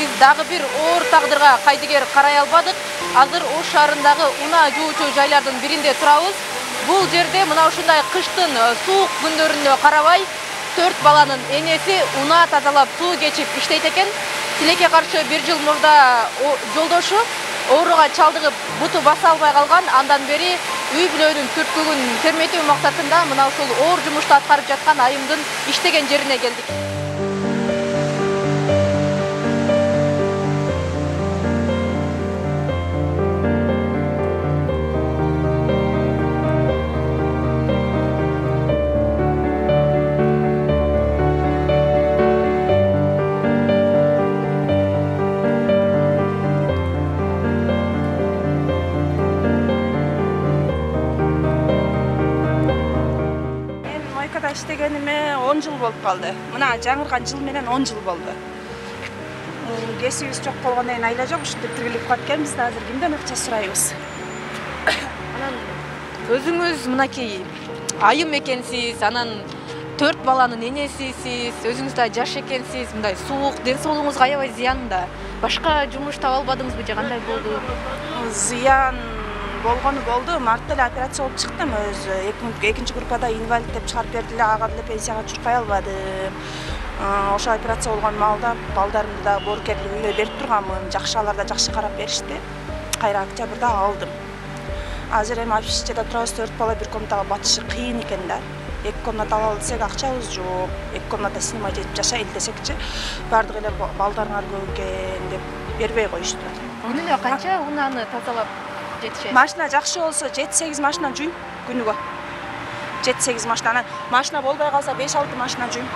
биз дагы бир оор тагдырга кайдыгер карай албадык. Азыр Ош шаарындагы унаа жуучу жайлардын биринде турабыз. Бул жерде мына ушундай кыштын суук күндөрүнө карабай 4 баланын энеси унаа тазалап суу кечип иштейт экен. Тилекке каршы 1 жыл мурда жолдошу ооруга чалдыгып буту баса албай калган. Андан бери үй бүлөнүн түрткүгүн терметүү максатында мына ушул оор жумушту аткарып жаткан айымдын иштеген жерине келдик. İştegениме 10 жыл болуп калды. Мына жаңырган жыл менен 10 жыл болду. Кесибиз жок болгондон кийин айла жок, ушинтип тиргилип калып да азыр кимден акча сурайбыз. Анан өзүңүз мынакей айым экенсиз, анан 4 баланын энесисиз, өзүңүз да жаш экенсиз, мындай суук, ден соолугуңузга аябай зыян да. Башка жумуш таба албадыңызбы же кандай болду? Зыян болгону болду. Мартта эле операция болуп чыктым. Өзү экинчи группада инвалид деп чыгарып берди эле, ага деле пенсияга чуркай албадым. Ошо операция болгон маалда балдарымды да боорукерлик үйгө берип турганмын. Жакшы, алар да жакшы карап беришти. Кайра октябрда алдым. Азыр эми общежитиеде турабыз, 4 бала бир комнатага батышы кыйын экен да. 2 комната алалы десек акчабыз жок. 2 комната снимать этип жашайлы десекчи, бардык эле балдарыңар көп экен деп бербей коюшту. Күнүнө канча унааны тазалап жетишет? Машина жакшы болсо 7-8 машина жуйм күнүгө. 7-8 машина. Машина болбой калса 5-6 машина жуйм.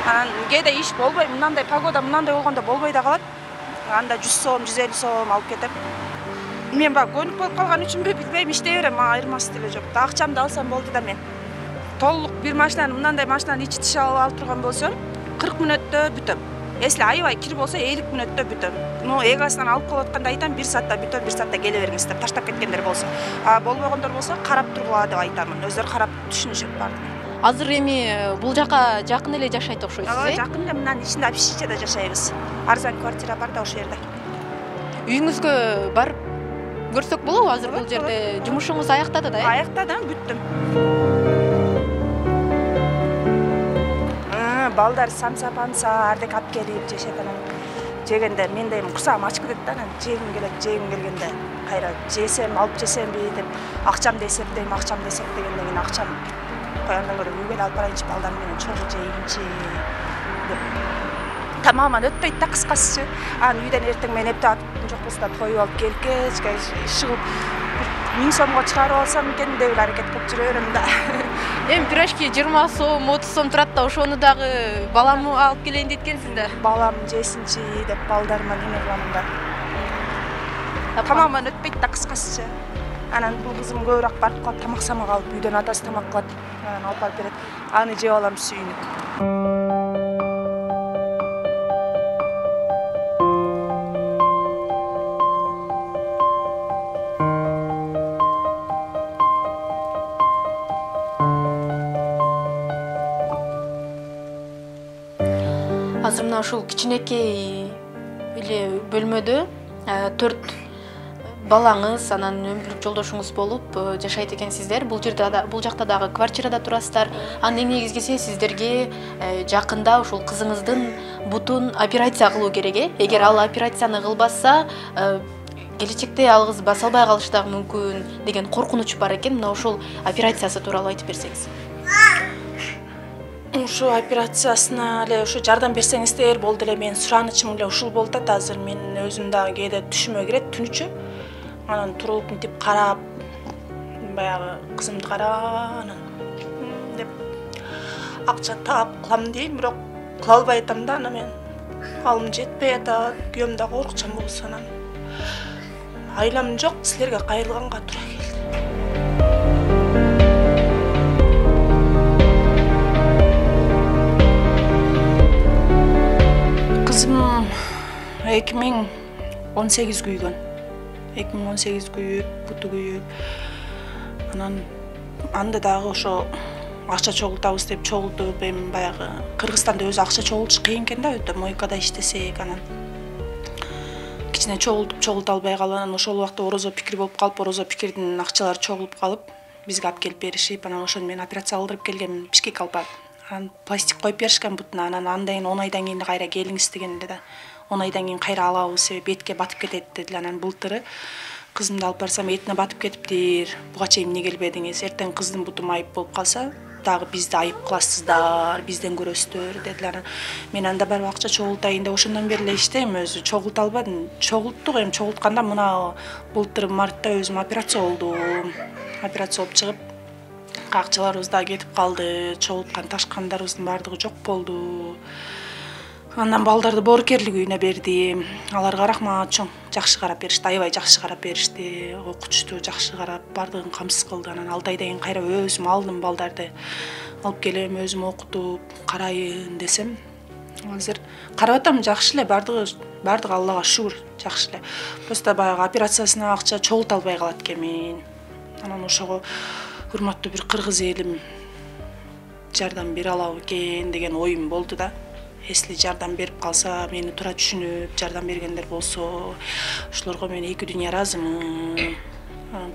Анан кээде иш болбой, мындай погода мындай болгондо болбой да калат. Анда 100 сом, 150 сом алып кетем. Мен баг көнүк болуп калган үчүнбү билбейм, иштей берем, мага айырмасы деле жок. Акчамды алсам болду да мен. Толук бир машинаны, мындай машинаны ичи тиши алып турган болсом, 40 мүнөттө бүтөм. Если аябай кир болсо 50 мүнөттө бүтөм. Эгасынан алып калып атканда айтам, 1 саатта бүтөм, 1 саатта келе бериңиз деп таштап кеткендер болсо. Болбогондор болсо карап тургула деп айтамын. Өздөрү карап түшүнүшөт бардык. Азыр эми бул жака жакын эле жашайт окшойсуз, э? Жакын эле, мынанын ичинде общежитиеде жашайбыз. Арзан квартира бар да ошол жерде. Үйүңүзгө барып көрсөк болобу? Азыр бул жерде жумушуңуз аяктады да, э? Аяктадым, бүттүм. Балдар самса-памса ардек алып келип жешет, анан жегенде мен да эми курсагым ачып кетет да, анан жегим келгенде кайра жесем, алып жесемби деп акчамды эсептейм, дегенден кийин акчам кояндан көрө үйгө алып барайынчы, балдар менен чогуу жейинчи деп. Тамаман өтпөйт да кыскасы. Анан үйдөн эртең мен эптеп жок болсо тоюп алып келип кечке шыгып 1000 сомго чыгарып алсам экен деп аракет кылып жүрө берем да. Эми пирожки 20 сом, 30 сом турат да, ошону дагы баламы алып келейин дейт экенсиз да. Балам жесинчи деп балдарыма неме кылам да. Тамаман өтпөйт да кыскасы. Анан бул кызым көбүрөөк барып калып тамак-самак алып, үйдөн атасы тамак кылат, анан алып барып берет. Аны жеп алам сүйүнүп. Азыр мына ушул кичинекей эле бөлмөдө 4 балаңыз, анан өмүрлүк жолдошуңуз болуп жашайт экенсиздер. Бул жакта дагы квартирада турасыздар. Анын эң негизгиси сиздерге жакында ушул кызыңыздын бутун операция кылуу керек, э? Эгер ал операцияны кылбаса, келечекте ал кыз баса албай калышы дагы мүмкүн деген коркунуч бар экен. Мына ушул операциясы тууралуу айтып берсеңиз. Ушу операциясына эле ушу жардам берсеңиздер болду эле, мен суранычым эле ушул болуп атат. Азыр мен өзүм дагы кээде түшүмө кирет, түнүчү. Анан туруп мынтип карап, баягы кызымды карап, анан деп акча таап кылам дейм, бирок кыла албай атам да. Анан мен алым жетпей атат, күйөөм да коркчам болсо, анан айлам жок, силерге кайрылганга туура келди. Kızım 2018 kuygun. 2018 kuyup, butu kuyup. Anan anda dağı oşo акча чогултабыз деп чогултуп, эми баягы Кыргызстанда өзү акча чогултуш кыйын экен да, өтө мойкада иштесек, анан кичине чогулта албай калып, анан ошол убакта орозо пикир болуп калып, орозо пикирдин акчалары чогулуп калып, бизге алып келип беришип, анан ошону мен операция кылдырып келгем, Бишкек алып барып. Анан пластик коюп беришкен бутуна, анан андан кийин 10 айдан кийин кайра келиңиз дегенде да, 10 айдан кийин кайра алабыз, себеби бетке батып кетет дедилер. Анан былтыры кызымды алып барсам, этине батып кетиптир, буга чейин эмне келбедиңиз, эртең кыздын буту майып болуп калса, дагы бизди айып кыласыздар, бизден көрөсүздөр дедилер. Мен анда барып акча чогултайын деп ошондон бери эле иштейм, өзү чогулта албадым. Чогулттук, эми чогултканда мына былтыр мартта өзүм операция болдум. Операция болуп чыгып, акчаларыбыз да кетип калды, чогулткан ташкандарыбыздын баардыгы жок болду. Андан балдарды боорукерлик үйүнө бердим. Аларга рахмат, чоң жакшы карап беришти, аябай жакшы карап беришти, окутушту жакшы карап, баардыгын камсыз кылды. Анан 6 айдан кийин кайра өзүм алдым балдарды. Алып келем, өзүм окутуп, карайын десем, азыр карап атам, жакшы эле, баардыгы Аллага шүгүр, жакшы эле. Просто баягы операциясына акча чогулта албай калат экенмин. Анан ошого урматтуу бир кыргыз элим жардам бере алабы экен деген оюм болду да. Если жардам берип калса, мени туура түшүнүп, жардам бергендер болсо, ошолорго мен эки дүйнө ыраазымын.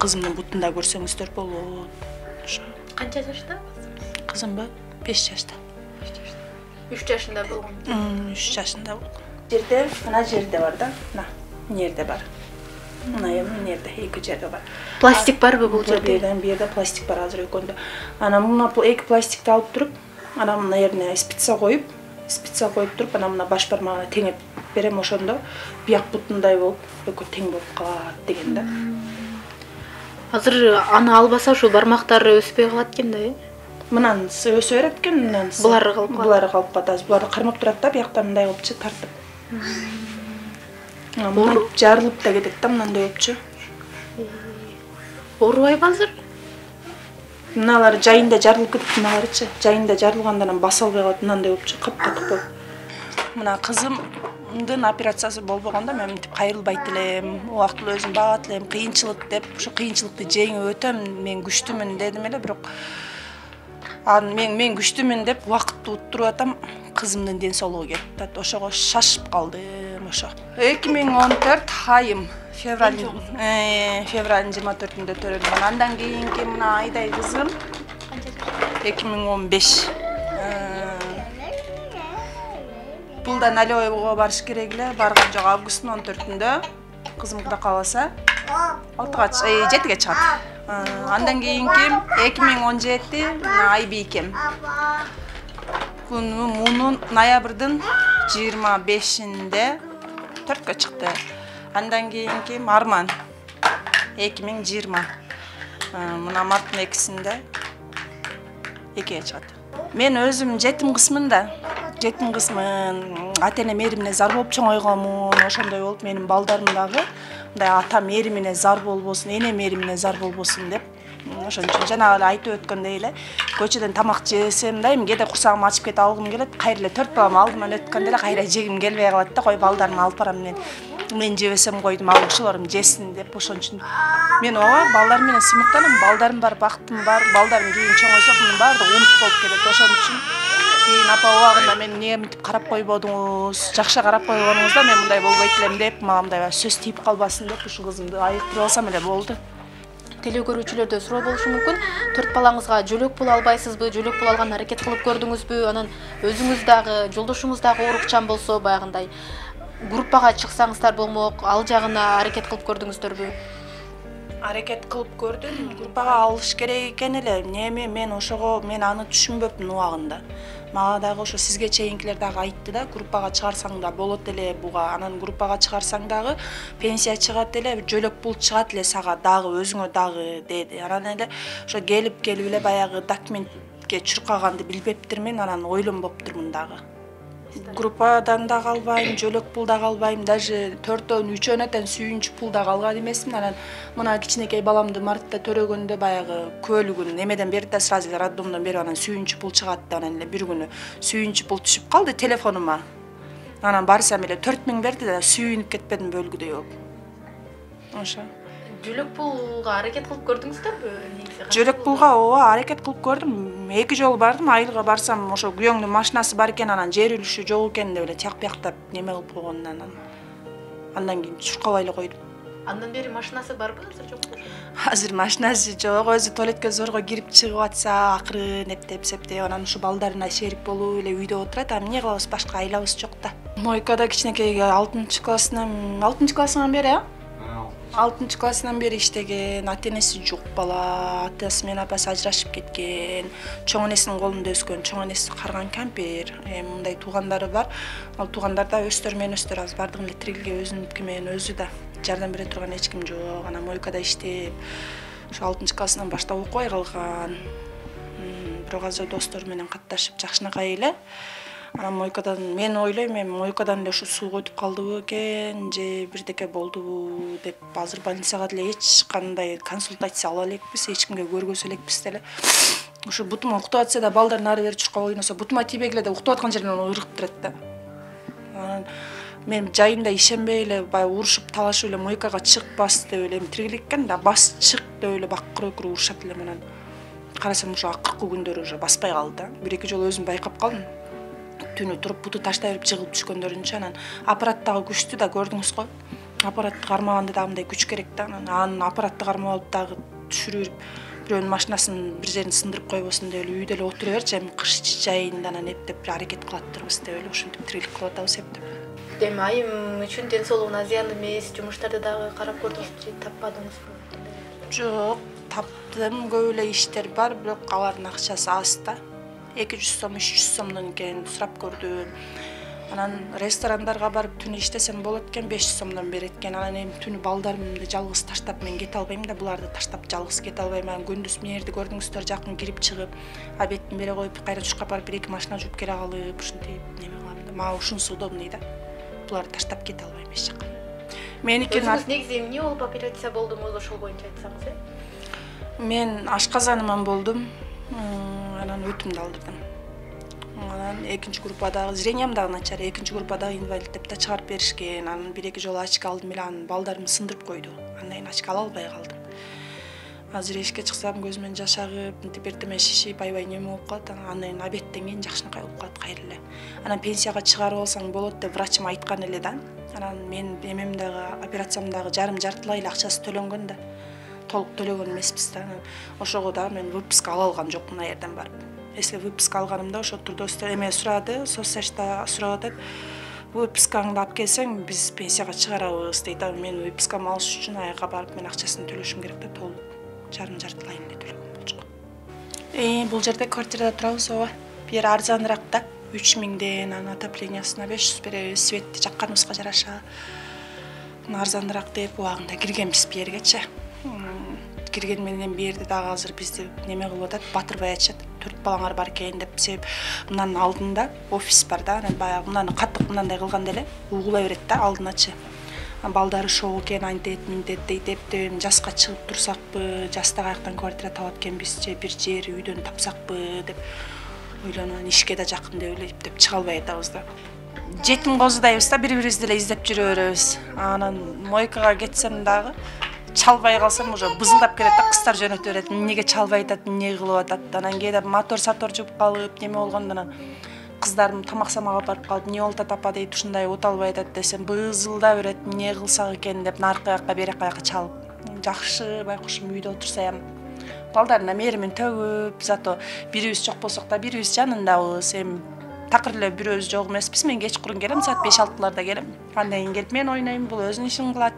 Кызымдын бутунда көрсөңүздөр болот. Ошо. Канча жашта? Кызымбы? 5 жашта. 3 жашында болгон. 3 жашында болгон. Жерде, мына жерде бар да. Мына жерде бар. Мына жерде, эки жерде бар. Пластик барбы бул жерде? Бу жерде пластик бар азыр экөөндө. Анан мына эки пластикти алып туруп, анан мына жерине спица коюп туруп, анан мына баш бармагына теңеп берем, ошондо бияк бутундай болуп, экөө тең болуп калат деген да. Азыр аны албаса ушу бармактары өспөй калат экен да, Мынан өсө берет экен, мынан булары калып калат. Буларды кармап турат да, бияктан мындай болупчу тартып. Мына жарылып да кетет да, мындай болупчу. Оорубайбы азыр? Мыналар жайында жарылып кетип, мыналарычы жайында жарылгандан баса албай калат, мындай болупчу, кып-катык болуп. Мына кызымдын операциясы болбогондо мен мынтип кайрылбайт элем, убактылуу өзүм багат элем, кыйынчылык деп, ошо кыйынчылыкты жеңип өтөм, мен күчтүмүн дедим эле, бирок мен күчтүмүн деп убакытты уттуруп атам, кызымдын ден соолугу кетип, ошого шашып калдым ошо. 2014 айым февралдын 24-ндө төрөлгөн. Андан кийинки мына айдай кызым 2015. Бул да налёйго барыш керек эле, барган жок, августтун 14-ндө кызым Кудай кааласа 7-ге чыгат. Андан кийинки 2017 Айбикем. Мунун ноябрдын 25-inde 4-кө чыкты. Андан кийинки Арман 2020. Мына марттын 2-синде 2-ге чыгат. Мен өзүм жетим кызмын да. Жетим кызмын, ата-эне мээримине зар болуп чоңойгонмун, ошондой болуп менин балдарым дагы мындай ата мээримине зар болбосун, эне мээримине зар болбосун деп. Ошон үчүн жанагы эле айтып өткөндөй эле, көчөдөн тамак жесем да, эми кээде курсагымды ачып кете алгым келет, кайра эле 4 балам алдыман өткөндө эле кайра жегим келбей калат да, кой балдарымды алып барам мен жебесем койдум, ал ошолорум жесин деп. Ошон үчүн мен ооба балдарым менен сыймыктанам, балдарым бар, бактым бар, балдарым кийин чоңойсо мунун баардыгы унут болуп кетет. Ошон үчүн кийин апа убагында мени эмне мынтип карап койбодуңуз, жакшы карап койгонуңузда мен мындай болбойт элем деп, мага мындай сөз тийип калбасын деп ушул кызымды айыктырып алсам эле болду. Теле көрүүчүлөрдө суроо болушу мүмкүн. 4 балаңызга жөлөк пул албайсызбы? Жөлөк пул алган аракет кылып көрдүңүзбү? Анан өзүңүз дагы, жолдошуңуз дагы оорукчан болсо, баягындай группага чыксаңыздар болмок, ал жагына аракет кылып көрдүңүздөрбү? Аракет кылып көрдүм, группага алыш керек экен эле. Неме мен ошого мен аны түшүнбөпмүн убагында. Мага дагы ошо сизге чейинкилер дагы айтты да, группага чыгарсаң да болот эле буга. Анан группага чыгарсаң дагы пенсия чыгат эле, жөлөк пул чыгат эле сага дагы, өзүңө дагы деди. Анан эле ошо келип эле баягы документке чуркаганды билбептирмин, анан ойлонбоптурмун дагы. Группадан да калбайм, жөлөк пул да калбайм, даже 4-өн 3-өн атан сүйүнчү пул да калган эмесмин. Анан мына кичинекей баламды мартта төрөгөндө баягы көлүгүн эмеден берди да, сразу эле роддомдон берип, анан сүйүнчү пул чыгат да, анан эле бир күнү сүйүнчү пул түшүп калды телефонума. Анан барсам эле 4000 берди да, сүйүнүп кетпедим бөлгүдөй болуп. Ошо. жөлөк пулга аракет кылып көрдүңүздөрбү негизи? Жөлөк пулга ооба аракет кылып көрдүм. 2 жолу бардым. Айылга барсам, ошо күйөөңдүн машинасы бар экен, анан жер үлүшү жок экен деп эле тияк бияктап неме кылып койгондон андан кийин чуркабай эле койдум. Андан бери машинасы барбы, азыр жокпу? Азыр машинасы жок, өзү туалетке зорго кирип чыгып атса, акырын эптеп септеп, анан ушу балдарына шерик болуп эле үйдө отурат. А эмне кылабыз, башка айлабыз жок да. Мойкада кичинекей 6-классынан бери, 6-классынан бери иштеген, ата-энеси жок бала, атасы менен апасы ажырашып кеткен, чоң энесинин колунда өскөн, чоң энеси карган кампир, мындай туугандары бар. Ал туугандар да өздөрү менен өздөрү азыр бардыгын эле тирилге өзүнүкү менен өзү да жардам бере турган эч ким жок. Анан мойкада иштеп, ошо 6-классынан баштап окубай калган. Бирок азыр достору менен катташып жакшынакай эле. Анан мойкадан мен ойлойм, мойкадан эле ушу сууга өтүп калдыбы экен, же бирдеке болдубу деп азыр больницага деле эч кандай консультация ала элекпиз, эч кимге көргөзө элекпиз деле. Ушу бутум уктуп атса да балдар нары бери чуркап ойносо, бутума тийбегиле деп уктуп аткан жеринен ыргып турат да. Анан мен жайымда ишенбей эле баягы урушуп талашып эле мойкага чык бас деп эле тиргилик экен да, бас чык деп эле бакыр урушат эле менен. Карасам ушу акыркы күндөрү уже баспай калды да. 1-2 жолу өзүм байкап калдым. Түнү туруп буту таштай берип жыгылып түшкөндөрүнчө, анан аппараттагы күчтү да көрдүңүз го. Аппаратты кармаганда да мындай күч керек да. Анан аппаратты кармап алып дагы түшүрүп, бирөөнүн машинасын бир жерин сындырып койбосун деп эле үйдө эле отура берчи, эми кыш жайында анан эптеп бир аракет кылаттырбыз деп эле ушинтип тирилик кылып атабыз эптеп. Эми айым үчүн ден соолугуна зыян эмес, жумуштарды дагы карап көрдүңүзбү, таппадыңызбы? Жок, таптым, көп эле иштер бар, бирок алардын акчасы аз да. 200 сом, 300 сомдон экен сурап көрдүм. Анан ресторандарга барып түнү иштесем болот экен, 500 сомдон берет экен. Анан эми түнү балдарымды жалгыз таштап мен кете албайм да, буларды таштап жалгыз кете албайм. Анан күндүз мээрди көрдүңүздөр, жакын кирип чыгып, обедин бере коюп, кайра чуркап барып 1-2 машина жууп келе калып, ушинтип неме кылам да. Мага ушунусу удобный да. Буларды таштап кете албайм эч жака. Меникин негизи эмне болуп операция болдуңуз, ошол боюнча айтсаңыз, Мен ашказаныман болдум. Анан өтүмдү алдырдым. Анан 2 группадагы зрениям дагы начар, 2 группадагы инвалид деп да чыгарып беришкен. Анан 1-2 жолу очко алдым эле, анан балдарым сындырып койду. Андан кийин очко ала албай калдым. Азыр эшикке чыксам көзүмөн жаш агып, мынтип эртеме шишип, аябай неме болуп калат. Анан кийин обедтен кийин жакшынакай болуп калат кайра эле. Анан пенсияга чыгарып алсаң болот деп врачым айткан эле да. Анан мен эмем дагы операциям дагы жартылай эле акчасы төлөнгөн да. Толук төлөгөн эмеспиз да. Ошого да мен выписка ала алган жокмун аерден барып. Если выписка алганымда ошо трудоустройство эме сурады, соцсачта сурап атат. Выпискаңды алып келсең, биз пенсияга чыгарабыз дейт. Мен выпискамды алыш үчүн аяка барып мен акчасын төлөшүм керек да, толук. Жартылай эле төлөгөн болчу. Бул жерде квартирада турабыз ооба. Бир арзаныраак да. 3000ден, анан отоплениясына 500 беребиз, светти жакканыбызга жараша. Арзаныраак деп убагында киргенбиз бу жергечи. Кирген менен бу жерде дагы азыр бизди неме кылып атат, батырбай атышат. 4 балаңар бар экен деп, себеп мынанын алдында офис бар да, анан баягы мынаны каттык мындай кылганда эле угула берет да алдыначы. Балдары шоу экен, антет, минтет дейт, эптеп жаска чыгып турсакпы, жаста каяктан квартира табат экенбизчи, бир жер үйдөн тапсакпы деп ойлонуп, ишке да жакын деп эле эптеп чыга албай атабыз да. Жетим козудайбыз да, бири-бирибизди эле издеп жүрө беребиз. Анан мойкага кетсем дагы чалбай калсам уже бызылдап келет да, кыздар жөнөтө берет. Эмнеге чалбай атат, эмне кылып атат. Анан кээде мотор жууп калып, неме болгондо кыздарым тамак самак алып барып калып, эмне болот апа дейт, ушундай от албай атат десем, бызылдап берет, эмне кылсак экен деп, наркы жакка, бери жакка чалып. Жакшы байкушум үйдө отурсам, балдарына мээримин төгүп, зато бирибиз жок болсок да бирибиз жанындабыз. Эми такыр эле бирөөбүз жок эмеспиз. Мен кечкурун келем, саат 5-6-ларда келем. Андан кийин келип мен ойнойм, бул өзүнүн ишин кылат.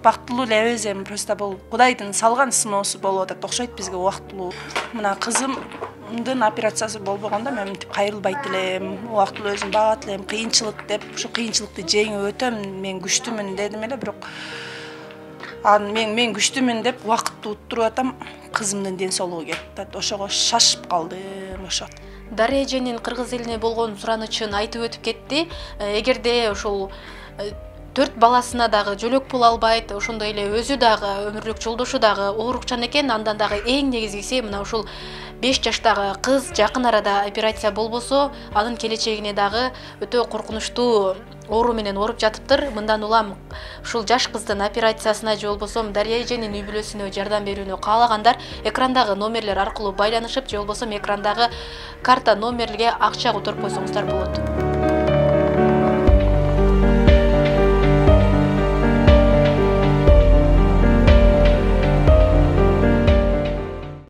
Бактылуу элебиз, эми просто бул Кудайдын салган сыноосу болуп атат, окшойт бизге убактылуу. Мына кызымдын операциясы болбогондо мен мынтип кайрылбайт элем, убактылуу өзүм багат элем, кыйынчылык деп, ушу кыйынчылыкты жеңип өтөм, мен күчтүмүн дедим эле, бирок мен күчтүмүн деп убакытты уттуруп атам, кызымдын ден соолугу кетти. Ошого шашып калдым ошо. Дарья эженин кыргыз элине болгон суранычын айтып өтүп кетти. Эгерде ушул 4 баласына дагы жөлөк пул албайт, ошондой эле өзү дагы өмүрлүк жолдошу дагы оорукчан экен. Андан дагы эң негизгиси мына ушул 5 жаштагы кыз жакын арада операция болбосо, анын келечегине дагы өтө коркунучтуу оору менен ооруп жатыптыр. Мындан улам ушул жаш кыздын операциясына же болбосо Дарья эженин үй бүлөсүнө жардам берүүнү каалагандар экрандагы номерлер аркылуу байланышып, же болбосо экрандагы карта номерге акча которуп койсоңуздар болот.